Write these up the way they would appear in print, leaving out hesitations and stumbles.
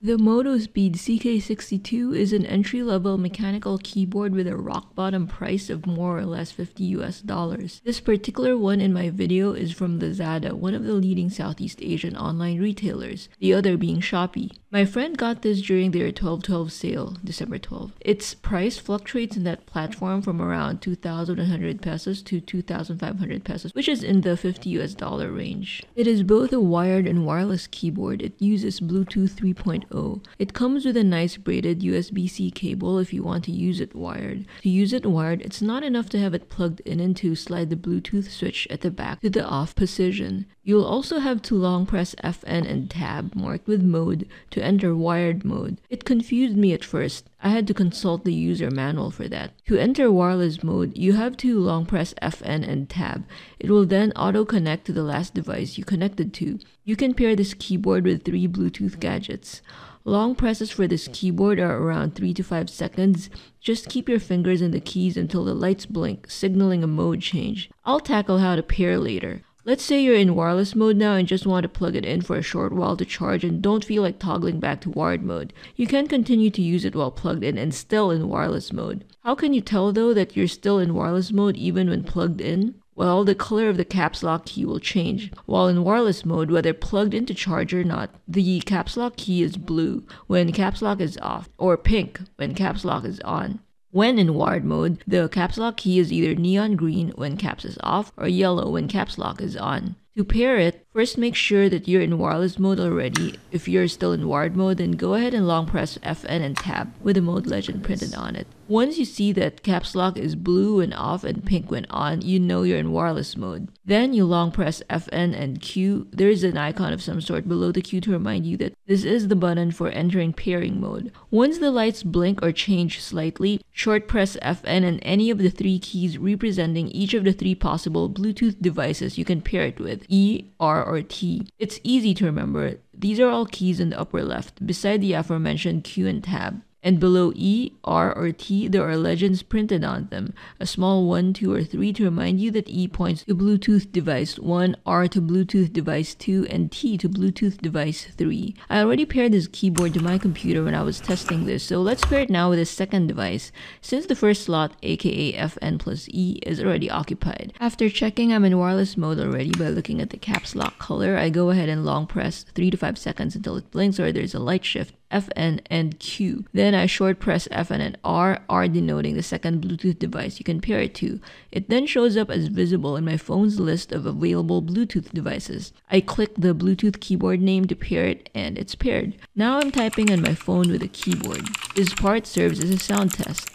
The Motospeed CK62 is an entry-level mechanical keyboard with a rock-bottom price of more or less $50 US. This particular one in my video is from Lazada, one of the leading Southeast Asian online retailers, the other being Shopee. My friend got this during their 12/12 sale, December 12. Its price fluctuates in that platform from around 2,100 pesos to 2,500 pesos, which is in the $50 range. It is both a wired and wireless keyboard. It uses Bluetooth 3.0. It comes with a nice braided USB-C cable if you want to use it wired. To use it wired, it's not enough to have it plugged in and to slide the Bluetooth switch at the back to the off position. You'll also have to long press FN and tab marked with mode to enter wired mode. It confused me at first. I had to consult the user manual for that. To enter wireless mode, you have to long press FN and tab. It will then auto-connect to the last device you connected to. You can pair this keyboard with 3 Bluetooth gadgets. Long presses for this keyboard are around 3 to 5 seconds. Just keep your fingers in the keys until the lights blink, signaling a mode change. I'll tackle how to pair later. Let's say you're in wireless mode now and just want to plug it in for a short while to charge and don't feel like toggling back to wired mode. You can continue to use it while plugged in and still in wireless mode. How can you tell though that you're still in wireless mode even when plugged in? Well, the color of the caps lock key will change. While in wireless mode, whether plugged into charge or not, the caps lock key is blue when caps lock is off, or pink when caps lock is on. When in wired mode, the caps lock key is either neon green when caps is off or yellow when caps lock is on. To pair it, first make sure that you're in wireless mode already. If you're still in wired mode, then go ahead and long press FN and tab with the mode legend printed on it. Once you see that caps lock is blue when off and pink when on, you know you're in wireless mode. Then you long press FN and Q. There is an icon of some sort below the Q to remind you that this is the button for entering pairing mode. Once the lights blink or change slightly, short press FN and any of the 3 keys representing each of the 3 possible Bluetooth devices you can pair it with, E, R, or T. It's easy to remember. These are all keys in the upper left, beside the aforementioned Q and tab. And below E, R, or T, there are legends printed on them. A small 1, 2, or 3 to remind you that E points to Bluetooth device 1, R to Bluetooth device 2, and T to Bluetooth device 3. I already paired this keyboard to my computer when I was testing this, so let's pair it now with a second device, since the first slot, aka FN+E, is already occupied. After checking I'm in wireless mode already by looking at the caps lock color, I go ahead and long press 3 to 5 seconds until it blinks or there's a light shift, FN and Q. Then I short press FN and R denoting the second Bluetooth device you can pair it to. It then shows up as visible in my phone's list of available Bluetooth devices. I click the Bluetooth keyboard name to pair it and it's paired. Now I'm typing on my phone with a keyboard. This part serves as a sound test.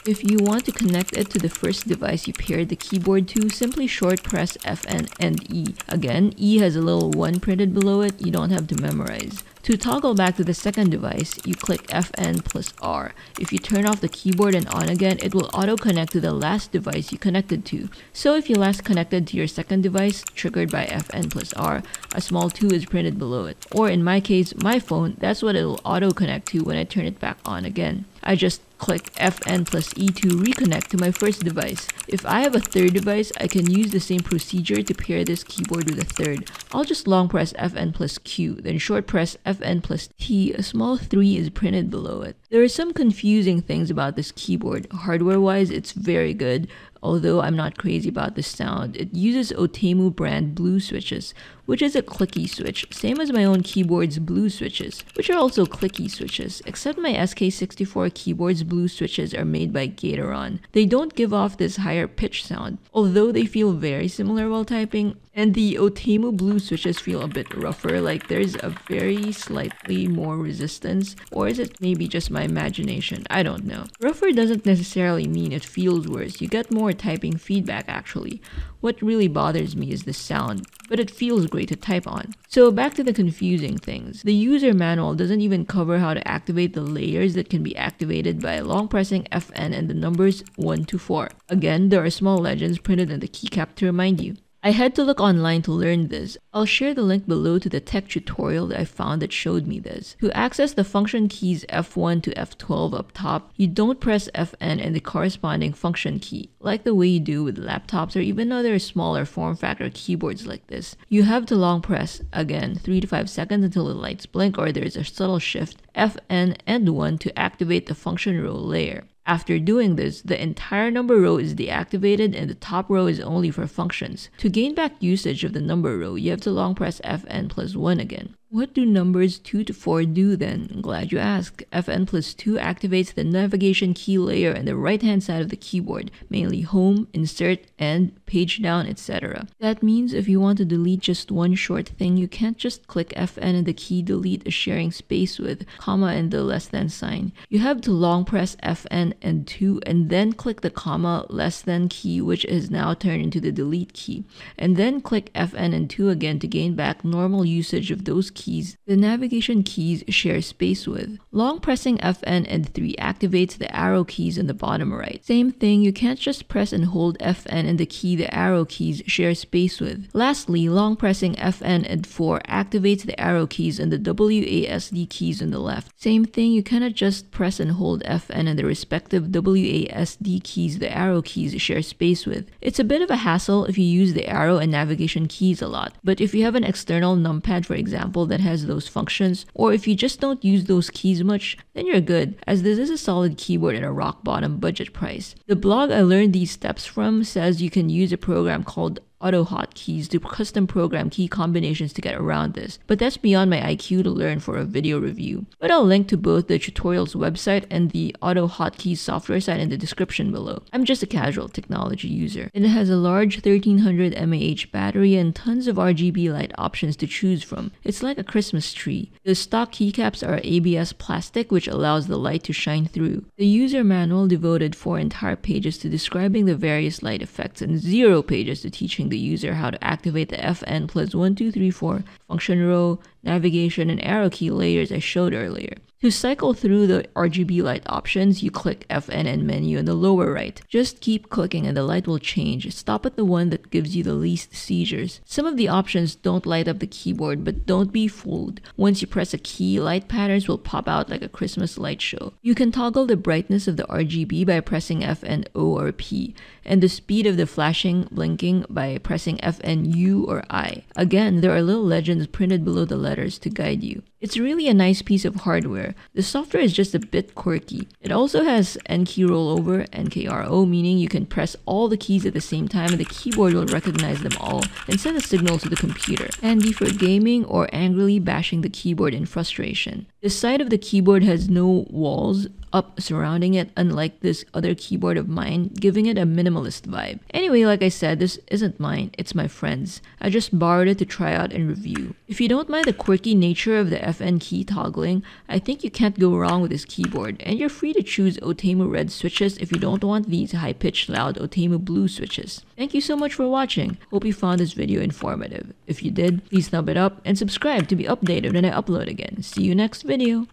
If you want to connect it to the first device you paired the keyboard to, simply short press FN and E. Again, E has a little 1 printed below it, you don't have to memorize. To toggle back to the second device, you click FN+R. If you turn off the keyboard and on again, it will auto-connect to the last device you connected to. So if you last connected to your second device, triggered by FN+R, a small 2 is printed below it. Or in my case, my phone, that's what it will auto-connect to when I turn it back on again. I just click FN+E to reconnect to my first device. If I have a third device, I can use the same procedure to pair this keyboard with a third. I'll just long press FN+Q, then short press FN+T. A small 3 is printed below it. There are some confusing things about this keyboard. Hardware-wise, it's very good. Although I'm not crazy about the sound, it uses Outemu brand blue switches, which is a clicky switch, same as my own keyboard's blue switches, which are also clicky switches, except my SK64 keyboard's blue switches are made by Gateron. They don't give off this higher pitch sound, although they feel very similar while typing, and the Outemu Blue switches feel a bit rougher, like there's a very slightly more resistance, or is it maybe just my imagination? I don't know. Rougher doesn't necessarily mean it feels worse, you get more typing feedback actually. What really bothers me is the sound, but it feels great to type on. So back to the confusing things. The user manual doesn't even cover how to activate the layers that can be activated by long pressing FN and the numbers 1 to 4. Again, there are small legends printed in the keycap to remind you. I had to look online to learn this. I'll share the link below to the tech tutorial that I found that showed me this. To access the function keys F1 to F12 up top, you don't press FN and the corresponding function key, like the way you do with laptops or even other smaller form factor keyboards like this. You have to long press, again, 3 to 5 seconds until the lights blink or there's a subtle shift, FN and 1 to activate the function row layer. After doing this, the entire number row is deactivated and the top row is only for functions. To gain back usage of the number row, you have to long press FN+1 again. What do numbers 2 to 4 do then? I'm glad you asked. FN+2 activates the navigation key layer on the right hand side of the keyboard, mainly home, insert, end, page down, etc. That means if you want to delete just one short thing, you can't just click FN and the key delete a sharing space with, comma and the less than sign. You have to long press FN and 2 and then click the comma less than key, which is now turned into the delete key, and then click FN and 2 again to gain back normal usage of those keys the navigation keys share space with. Long pressing FN and 3 activates the arrow keys in the bottom right. Same thing, you can't just press and hold FN and the key the arrow keys share space with. Lastly, long pressing FN and 4 activates the arrow keys and the WASD keys on the left. Same thing, you cannot just press and hold FN and the respective WASD keys the arrow keys share space with. It's a bit of a hassle if you use the arrow and navigation keys a lot, but if you have an external numpad, for example, that has those functions, or if you just don't use those keys much, then you're good, as this is a solid keyboard at a rock bottom budget price. The blog I learned these steps from says you can use a program called AutoHotKeys to custom program key combinations to get around this, but that's beyond my IQ to learn for a video review. But I'll link to both the tutorials website and the AutoHotKeys software site in the description below. I'm just a casual technology user. It has a large 1300 mAh battery and tons of RGB light options to choose from. It's like a Christmas tree. The stock keycaps are ABS plastic, which allows the light to shine through. The user manual devoted 4 entire pages to describing the various light effects and 0 pages to teaching the user how to activate the FN+1, 2, 3, 4 function row, navigation, and arrow key layers I showed earlier. To cycle through the RGB light options, you click FN and menu in the lower right. Just keep clicking and the light will change. Stop at the one that gives you the least seizures. Some of the options don't light up the keyboard, but don't be fooled. Once you press a key, light patterns will pop out like a Christmas light show. You can toggle the brightness of the RGB by pressing FN, O, or P, and the speed of the flashing, blinking by pressing FN, U, or I. Again, there are little legends printed below the letters to guide you. It's really a nice piece of hardware. The software is just a bit quirky. It also has N key rollover, NKRO, meaning you can press all the keys at the same time and the keyboard will recognize them all and send a signal to the computer. Handy for gaming or angrily bashing the keyboard in frustration. The side of the keyboard has no walls up surrounding it, unlike this other keyboard of mine, giving it a minimalist vibe. Anyway, like I said, this isn't mine, it's my friend's. I just borrowed it to try out and review. If you don't mind the quirky nature of the FN key toggling, I think you can't go wrong with this keyboard, and you're free to choose Outemu red switches if you don't want these high-pitched loud Outemu blue switches. Thank you so much for watching. Hope you found this video informative. If you did, please thumb it up and subscribe to be updated when I upload again. See you next video.